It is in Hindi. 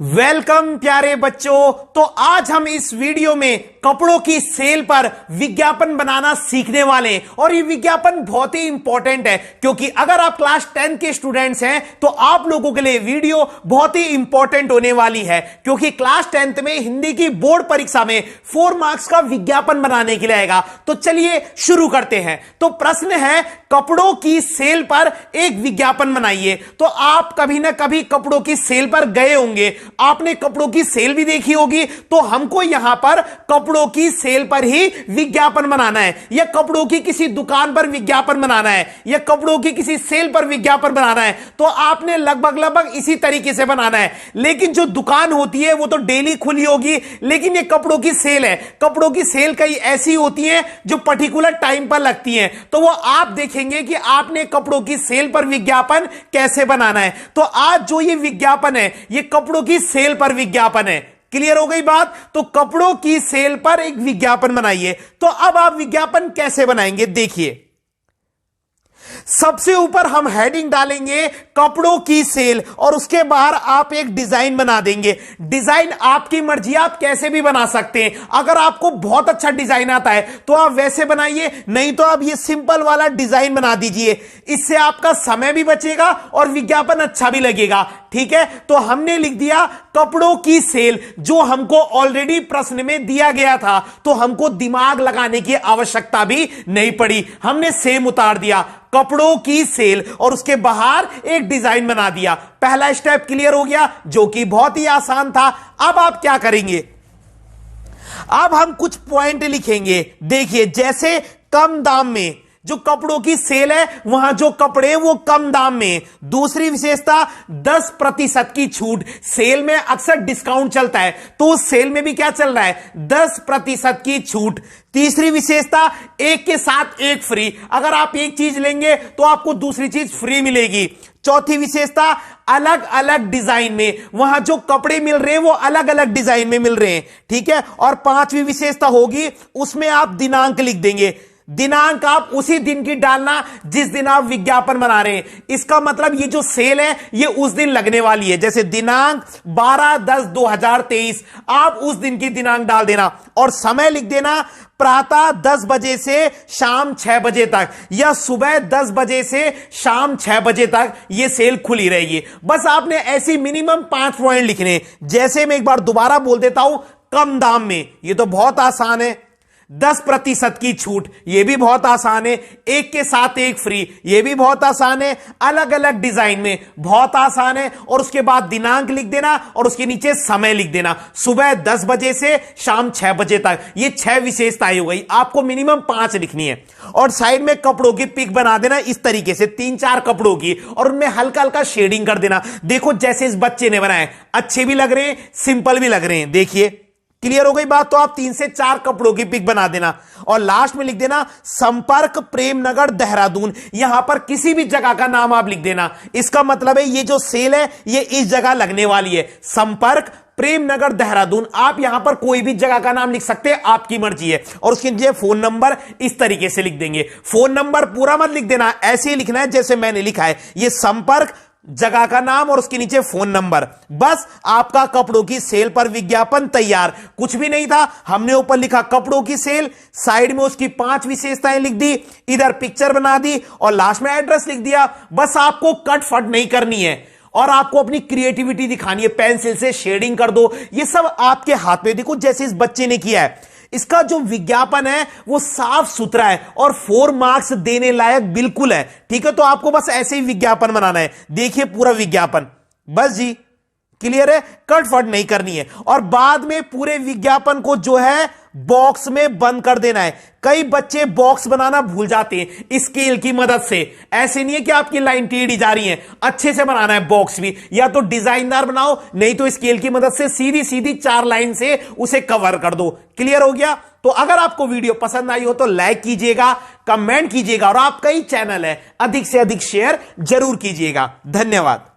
वेलकम प्यारे बच्चों। तो आज हम इस वीडियो में कपड़ों की सेल पर विज्ञापन बनाना सीखने वाले हैं और ये विज्ञापन बहुत ही इंपॉर्टेंट है क्योंकि अगर आप क्लास 10 के स्टूडेंट्स हैं तो आप लोगों के लिए वीडियो बहुत ही इंपॉर्टेंट होने वाली है क्योंकि क्लास 10th में हिंदी की बोर्ड परीक्षा में 4 मार्क्स का विज्ञापन बनाने के लिए आएगा। तो चलिए शुरू करते हैं। तो प्रश्न है, कपड़ों की सेल पर एक विज्ञापन बनाइए। तो आप कभी ना कभी कपड़ों की सेल पर गए होंगे, आपने कपड़ों की सेल भी देखी होगी। तो हमको यहां पर कपड़ों की सेल पर ही विज्ञापन बनाना है या कपड़ों की किसी दुकान पर विज्ञापन बनाना है या कपड़ों की किसी सेल पर विज्ञापन बनाना है। तो आपने लगभग इसी तरीके से बनाना है। लेकिन जो दुकान होती है वो तो डेली खुली होगी, लेकिन ये कपड़ों की सेल है। कपड़ों की सेल कई ऐसी होती हैं जो पर्टिकुलर टाइम पर लगती हैं। तो वो आप देखेंगे कि आपने कपड़ों की सेल पर विज्ञापन कैसे बनाना है। तो आज जो ये विज्ञापन है ये कपड़ों की सेल पर विज्ञापन है। क्लियर हो गई बात? तो कपड़ों की सेल पर एक विज्ञापन बनाइए। तो अब आप विज्ञापन कैसे बनाएंगे देखिए। सबसे ऊपर हम हेडिंग डालेंगे कपड़ों की सेल और उसके बाहर आप एक डिजाइन बना देंगे। डिजाइन आपकी मर्जी, आप कैसे भी बना सकते हैं। अगर आपको बहुत अच्छा डिजाइन आता है तो आप वैसे बनाइए, नहीं तो आप ये सिंपल वाला डिजाइन बना दीजिए। इससे आपका समय भी बचेगा और विज्ञापन अच्छा भी लगेगा। ठीक है, तो हमने लिख दिया कपड़ों की सेल, जो हमको ऑलरेडी प्रश्न में दिया गया था, तो हमको दिमाग लगाने की आवश्यकता भी नहीं पड़ी। हमने सेम उतार दिया कपड़ों की सेल और उसके बाहर एक डिजाइन बना दिया। पहला स्टेप क्लियर हो गया, जो कि बहुत ही आसान था। अब आप क्या करेंगे, अब हम कुछ पॉइंट लिखेंगे। देखिए, जैसे कम दाम में, जो कपड़ों की सेल है वहां जो कपड़े वो कम दाम में। दूसरी विशेषता 10% की छूट। सेल में अक्सर डिस्काउंट चलता है, तो उस सेल में भी क्या चल रहा है, 10% की छूट। तीसरी विशेषता एक के साथ एक फ्री। अगर आप एक चीज लेंगे तो आपको दूसरी चीज फ्री मिलेगी। चौथी विशेषता अलग अलग डिजाइन में, वहां जो कपड़े मिल रहे हैं वो अलग अलग डिजाइन में मिल रहे हैं। ठीक है, और पांचवी विशेषता होगी, उसमें आप दिनांक लिख देंगे। दिनांक आप उसी दिन की डालना जिस दिन आप विज्ञापन बना रहे हैं। इसका मतलब ये जो सेल है ये उस दिन लगने वाली है। जैसे दिनांक 12/10/2023, आप उस दिन की दिनांक डाल देना और समय लिख देना प्रातः 10 बजे से शाम 6 बजे तक या सुबह 10 बजे से शाम 6 बजे तक ये सेल खुली रहेगी। बस आपने ऐसी मिनिमम 5 पॉइंट लिखने। जैसे मैं एक बार दोबारा बोल देता हूं, कम दाम में, ये तो बहुत आसान है। 10% की छूट, यह भी बहुत आसान है। एक के साथ एक फ्री, यह भी बहुत आसान है। अलग अलग डिजाइन में, बहुत आसान है। और उसके बाद दिनांक लिख देना और उसके नीचे समय लिख देना, सुबह 10 बजे से शाम 6 बजे तक। ये 6 विशेषताएं हो गई। आपको मिनिमम 5 लिखनी है और साइड में कपड़ों की पिक बना देना इस तरीके से, 3-4 कपड़ों की, और उनमें हल्का हल्का शेडिंग कर देना। देखो जैसे इस बच्चे ने बनाए, अच्छे भी लग रहे हैं, सिंपल भी लग रहे हैं। देखिए, क्लियर हो गई बात? तो आप 3 से 4 कपड़ों की पिक बना देना और लास्ट में लिख देना संपर्क प्रेमनगर देहरादून। यहां पर किसी भी जगह का नाम आप लिख देना। इसका मतलब है ये जो सेल है ये इस जगह लगने वाली है, संपर्क प्रेमनगर देहरादून। आप यहां पर कोई भी जगह का नाम लिख सकते हैं, आपकी मर्जी है। और उसके नीचे फोन नंबर इस तरीके से लिख देंगे। फोन नंबर पूरा मत लिख देना, ऐसे ही लिखना है जैसे मैंने लिखा है। ये संपर्क, जगह का नाम और उसके नीचे फोन नंबर। बस आपका कपड़ों की सेल पर विज्ञापन तैयार। कुछ भी नहीं था, हमने ऊपर लिखा कपड़ों की सेल, साइड में उसकी 5 विशेषताएं लिख दी, इधर पिक्चर बना दी और लास्ट में एड्रेस लिख दिया। बस आपको कट फट नहीं करनी है और आपको अपनी क्रिएटिविटी दिखानी है। पेंसिल से शेडिंग कर दो, ये सब आपके हाथ में। देखो जैसे इस बच्चे ने किया है, इसका जो विज्ञापन है वो साफ सुथरा है और 4 मार्क्स देने लायक बिल्कुल है। ठीक है, तो आपको बस ऐसे ही विज्ञापन बनाना है। देखिए पूरा विज्ञापन, बस जी, क्लियर है, कट फट नहीं करनी है। और बाद में पूरे विज्ञापन को जो है बॉक्स में बंद कर देना है। कई बच्चे बॉक्स बनाना भूल जाते हैं स्केल की मदद से। ऐसे नहीं है कि आपकी लाइन टेढ़ी जा रही है, अच्छे से बनाना है बॉक्स भी। या तो डिजाइनदार बनाओ, नहीं तो स्केल की मदद से सीधी सीधी 4 लाइन से उसे कवर कर दो। क्लियर हो गया? तो अगर आपको वीडियो पसंद आई हो तो लाइक कीजिएगा, कमेंट कीजिएगा और आपका ही चैनल है, अधिक से अधिक शेयर जरूर कीजिएगा। धन्यवाद।